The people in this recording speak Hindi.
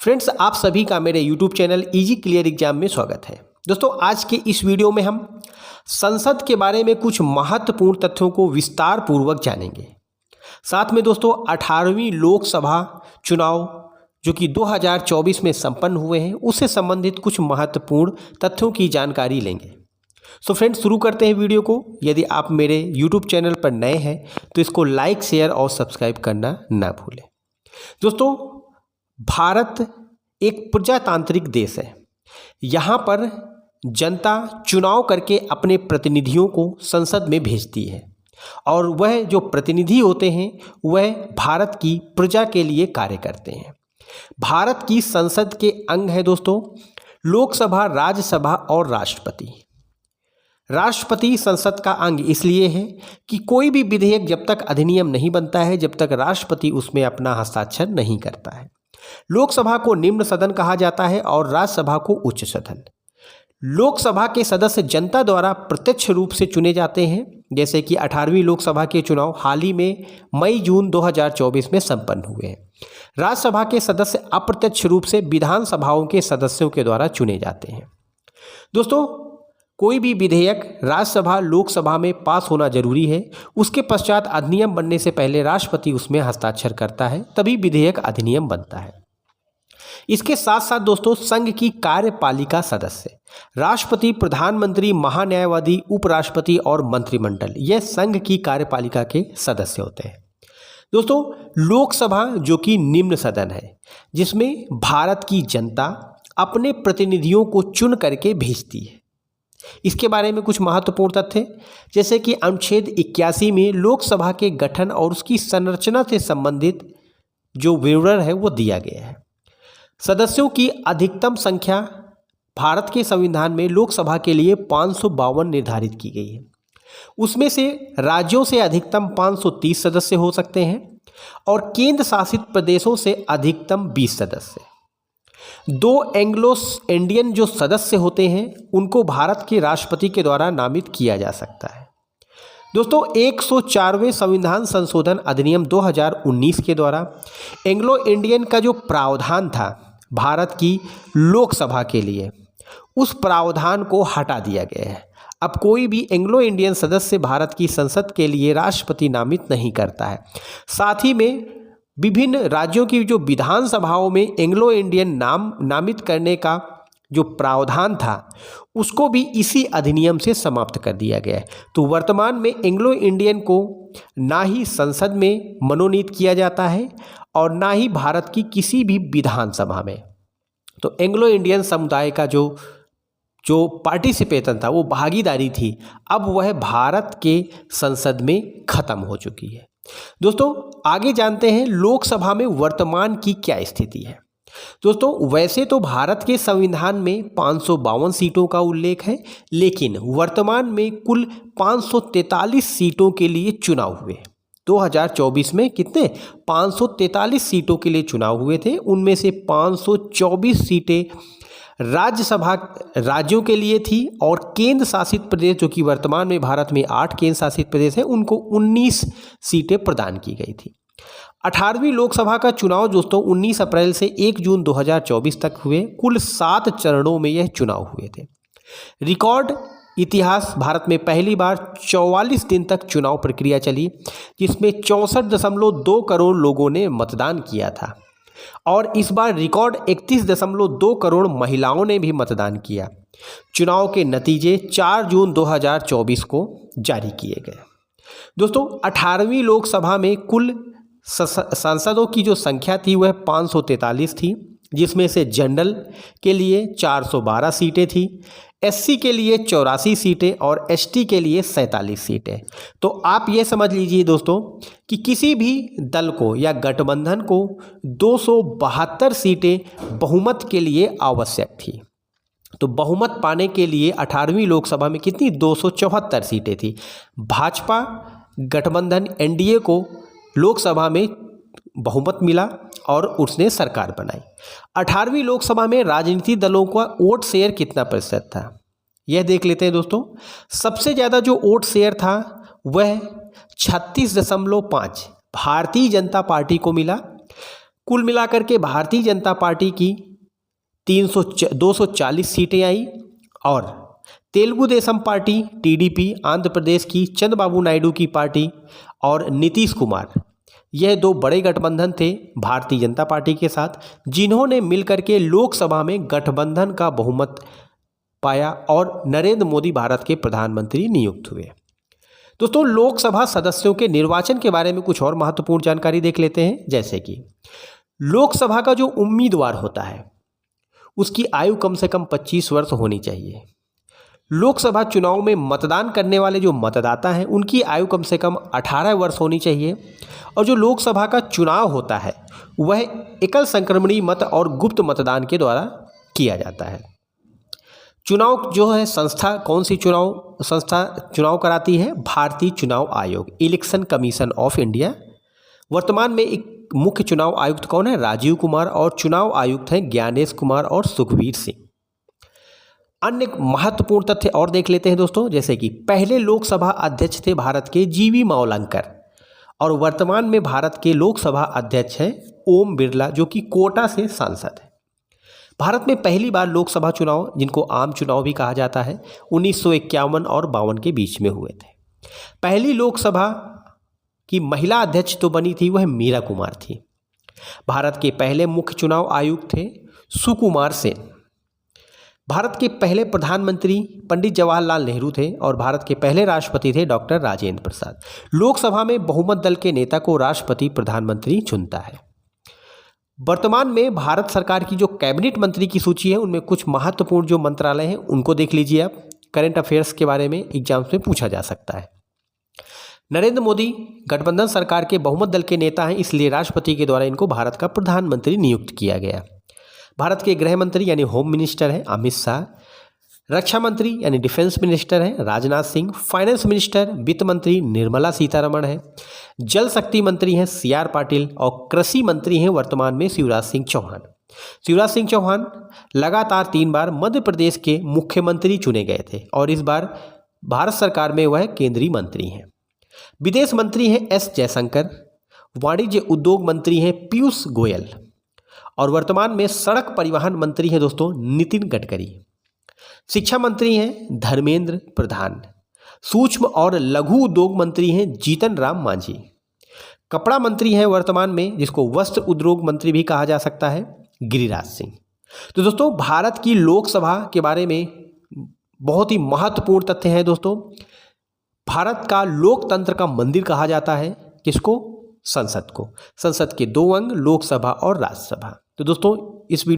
फ्रेंड्स, आप सभी का मेरे YouTube channel easy clear exam में स्वागत है। दोस्तों, आज के इस वीडियो में हम संसद के बारे में कुछ महत्वपूर्ण तथ्यों को विस्तार पूर्वक जानेंगे। साथ में दोस्तों 18वीं लोकसभा चुनाव जो कि 2024 में संपन्न हुए हैं, उससे संबंधित कुछ महत्वपूर्ण तथ्यों की जानकारी लेंगे। सो फ्रेंड्स, शुरू करते हैं वीडियो को। यदि आप मेरे YouTube चैनल पर नए हैं तो इसको लाइक, शेयर और सब्सक्राइब करना ना भूलें। दोस्तों, भारत एक प्रजातांत्रिक देश है। यहाँ पर जनता चुनाव करके अपने प्रतिनिधियों को संसद में भेजती है और वह जो प्रतिनिधि होते हैं वह भारत की प्रजा के लिए कार्य करते हैं। भारत की संसद के अंग है दोस्तों लोकसभा, राज्यसभा और राष्ट्रपति। राष्ट्रपति संसद का अंग इसलिए है कि कोई भी विधेयक जब तक अधिनियम नहीं बनता है, जब तक राष्ट्रपति उसमें अपना हस्ताक्षर नहीं करता है। लोकसभा को निम्न सदन कहा जाता है और राज्यसभा को उच्च सदन। लोकसभा के सदस्य जनता द्वारा प्रत्यक्ष रूप से चुने जाते हैं, जैसे कि 18वीं लोकसभा के चुनाव हाल ही में मई-जून 2024 में संपन्न हुए हैं। राज्यसभा के सदस्य अप्रत्यक्ष रूप से विधानसभाओं के सदस्यों के द्वारा चुने जाते हैं। दोस्तों, कोई भी विधेयक राज्यसभा लोकसभा में पास होना जरूरी है। उसके पश्चात अधिनियम बनने से पहले राष्ट्रपति उसमें हस्ताक्षर करता है, तभी विधेयक अधिनियम बनता है। इसके साथ साथ दोस्तों संघ की कार्यपालिका सदस्य राष्ट्रपति, प्रधानमंत्री, महान्यायवादी, उपराष्ट्रपति और मंत्रिमंडल, यह संघ की कार्यपालिका के सदस्य होते हैं। दोस्तों, लोकसभा जो कि निम्न सदन है, जिसमें भारत की जनता अपने प्रतिनिधियों को चुन करके भेजती है। इसके बारे में कुछ महत्वपूर्ण तथ्य, जैसे कि अनुच्छेद 81 में लोकसभा के गठन और उसकी संरचना से संबंधित जो विवरण है वो दिया गया है। सदस्यों की अधिकतम संख्या भारत के संविधान में लोकसभा के लिए 552 निर्धारित की गई है। उसमें से राज्यों से अधिकतम 530 सदस्य हो सकते हैं और केंद्र शासित प्रदेशों से अधिकतम 20 सदस्य। 2 एंग्लो इंडियन जो सदस्य होते हैं उनको भारत के राष्ट्रपति के द्वारा नामित किया जा सकता है। दोस्तों, 104वें संविधान संशोधन अधिनियम 2019 के द्वारा एंग्लो इंडियन का जो प्रावधान था भारत की लोकसभा के लिए, उस प्रावधान को हटा दिया गया है। अब कोई भी एंग्लो इंडियन सदस्य भारत की संसद के लिए राष्ट्रपति नामित नहीं करता है। साथ ही में विभिन्न राज्यों की जो विधानसभाओं में एंग्लो इंडियन नाम नामित करने का जो प्रावधान था उसको भी इसी अधिनियम से समाप्त कर दिया गया है। तो वर्तमान में एंग्लो इंडियन को ना ही संसद में मनोनीत किया जाता है और ना ही भारत की किसी भी विधानसभा में। तो एंग्लो इंडियन समुदाय का जो पार्टिसिपेशन था, वो भागीदारी थी, अब वह भारत के संसद में खत्म हो चुकी है। दोस्तों, आगे जानते हैं लोकसभा में वर्तमान की क्या स्थिति है। दोस्तों, वैसे तो भारत के संविधान में 552 सीटों का उल्लेख है, लेकिन वर्तमान में कुल 543 सीटों के लिए चुनाव हुए। 2024 में कितने 543 सीटों के लिए चुनाव हुए थे। उनमें से 524 सीटें राज्यसभा राज्यों के लिए थी और केंद्र शासित प्रदेश जो कि वर्तमान में भारत में 8 केंद्र शासित प्रदेश हैं, उनको 19 सीटें प्रदान की गई थी। 18वीं लोकसभा का चुनाव दोस्तों 19 अप्रैल से 1 जून 2024 तक हुए। कुल 7 चरणों में यह चुनाव हुए थे। रिकॉर्ड इतिहास, भारत में पहली बार 44 दिन तक चुनाव प्रक्रिया चली, जिसमें 64.2 करोड़ लोगों ने मतदान किया था और इस बार रिकॉर्ड 31.2 करोड़ महिलाओं ने भी मतदान किया। चुनाव के नतीजे 4 जून 2024 को जारी किए गए। दोस्तों, 18वीं लोकसभा में कुल सांसदों की जो संख्या थी वह 543 थी, जिसमें से जनरल के लिए 412 सीटें थी, एससी के लिए 84 सीटें और एसटी के लिए 47 सीटें। तो आप ये समझ लीजिए दोस्तों कि किसी भी दल को या गठबंधन को 272 सीटें बहुमत के लिए आवश्यक थी। तो बहुमत पाने के लिए 18वीं लोकसभा में कितनी 274 सीटें थी। भाजपा गठबंधन एनडीए को लोकसभा में बहुमत मिला और उसने सरकार बनाई। 18वीं लोकसभा में राजनीतिक दलों का वोट शेयर कितना प्रतिशत था, यह देख लेते हैं दोस्तों। सबसे ज़्यादा जो वोट शेयर था वह 36.5 भारतीय जनता पार्टी को मिला। कुल मिलाकर के भारतीय जनता पार्टी की 240 सीटें आई और तेलुगु देशम पार्टी टीडीपी, आंध्र प्रदेश की चंद्रबाबू नायडू की पार्टी और नीतीश कुमार, यह दो बड़े गठबंधन थे भारतीय जनता पार्टी के साथ, जिन्होंने मिलकर के लोकसभा में गठबंधन का बहुमत पाया और नरेंद्र मोदी भारत के प्रधानमंत्री नियुक्त हुए। दोस्तों, लोकसभा सदस्यों के निर्वाचन के बारे में कुछ और महत्वपूर्ण जानकारी देख लेते हैं। जैसे कि लोकसभा का जो उम्मीदवार होता है उसकी आयु कम से कम 25 वर्ष होनी चाहिए। लोकसभा चुनाव में मतदान करने वाले जो मतदाता हैं उनकी आयु कम से कम 18 वर्ष होनी चाहिए और जो लोकसभा का चुनाव होता है वह एकल संक्रमणीय मत और गुप्त मतदान के द्वारा किया जाता है। चुनाव जो है संस्था, कौन सी संस्था चुनाव कराती है? भारतीय चुनाव आयोग, इलेक्शन कमीशन ऑफ इंडिया। वर्तमान में एक मुख्य चुनाव आयुक्त कौन है? राजीव कुमार। और चुनाव आयुक्त हैं ज्ञानेश कुमार और सुखबीर सिंह। अन्य महत्वपूर्ण तथ्य और देख लेते हैं दोस्तों, जैसे कि पहले लोकसभा अध्यक्ष थे भारत के जीवी मावलंकर और वर्तमान में भारत के लोकसभा अध्यक्ष हैं ओम बिरला, जो कि कोटा से सांसद है। भारत में पहली बार लोकसभा चुनाव, जिनको आम चुनाव भी कहा जाता है, 1951 और 52 के बीच में हुए थे। पहली लोकसभा की महिला अध्यक्ष तो बनी थी, वह मीरा कुमार थी। भारत के पहले मुख्य चुनाव आयुक्त थे सुकुमार सेन। भारत के पहले प्रधानमंत्री पंडित जवाहरलाल नेहरू थे और भारत के पहले राष्ट्रपति थे डॉक्टर राजेंद्र प्रसाद। लोकसभा में बहुमत दल के नेता को राष्ट्रपति प्रधानमंत्री चुनता है। वर्तमान में भारत सरकार की जो कैबिनेट मंत्री की सूची है उनमें कुछ महत्वपूर्ण जो मंत्रालय हैं उनको देख लीजिए आप। करंट अफेयर्स के बारे में एग्जाम्स में पूछा जा सकता है। नरेंद्र मोदी गठबंधन सरकार के बहुमत दल के नेता हैं, इसलिए राष्ट्रपति के द्वारा इनको भारत का प्रधानमंत्री नियुक्त किया गया। भारत के गृह मंत्री यानी होम मिनिस्टर हैं अमित शाह। रक्षा मंत्री यानी डिफेंस मिनिस्टर हैं राजनाथ सिंह। फाइनेंस मिनिस्टर वित्त मंत्री निर्मला सीतारमण है। जल शक्ति मंत्री हैं CR पाटिल और कृषि मंत्री हैं वर्तमान में शिवराज सिंह चौहान। शिवराज सिंह चौहान लगातार 3 बार मध्य प्रदेश के मुख्यमंत्री चुने गए थे और इस बार भारत सरकार में वह केंद्रीय मंत्री हैं। विदेश मंत्री हैं S जयशंकर। वाणिज्य उद्योग मंत्री हैं पीयूष गोयल और वर्तमान में सड़क परिवहन मंत्री हैं दोस्तों नितिन गडकरी। शिक्षा मंत्री हैं धर्मेंद्र प्रधान। सूक्ष्म और लघु उद्योग मंत्री हैं जीतन राम मांझी। कपड़ा मंत्री हैं वर्तमान में, जिसको वस्त्र उद्योग मंत्री भी कहा जा सकता है, गिरिराज सिंह। तो दोस्तों, भारत की लोकसभा के बारे में बहुत ही महत्वपूर्ण तथ्य है दोस्तों। भारत का लोकतंत्र का मंदिर कहा जाता है किसको? संसद को। संसद के 2 अंग, लोकसभा और राज्यसभा। तो दोस्तों, इस वीडियो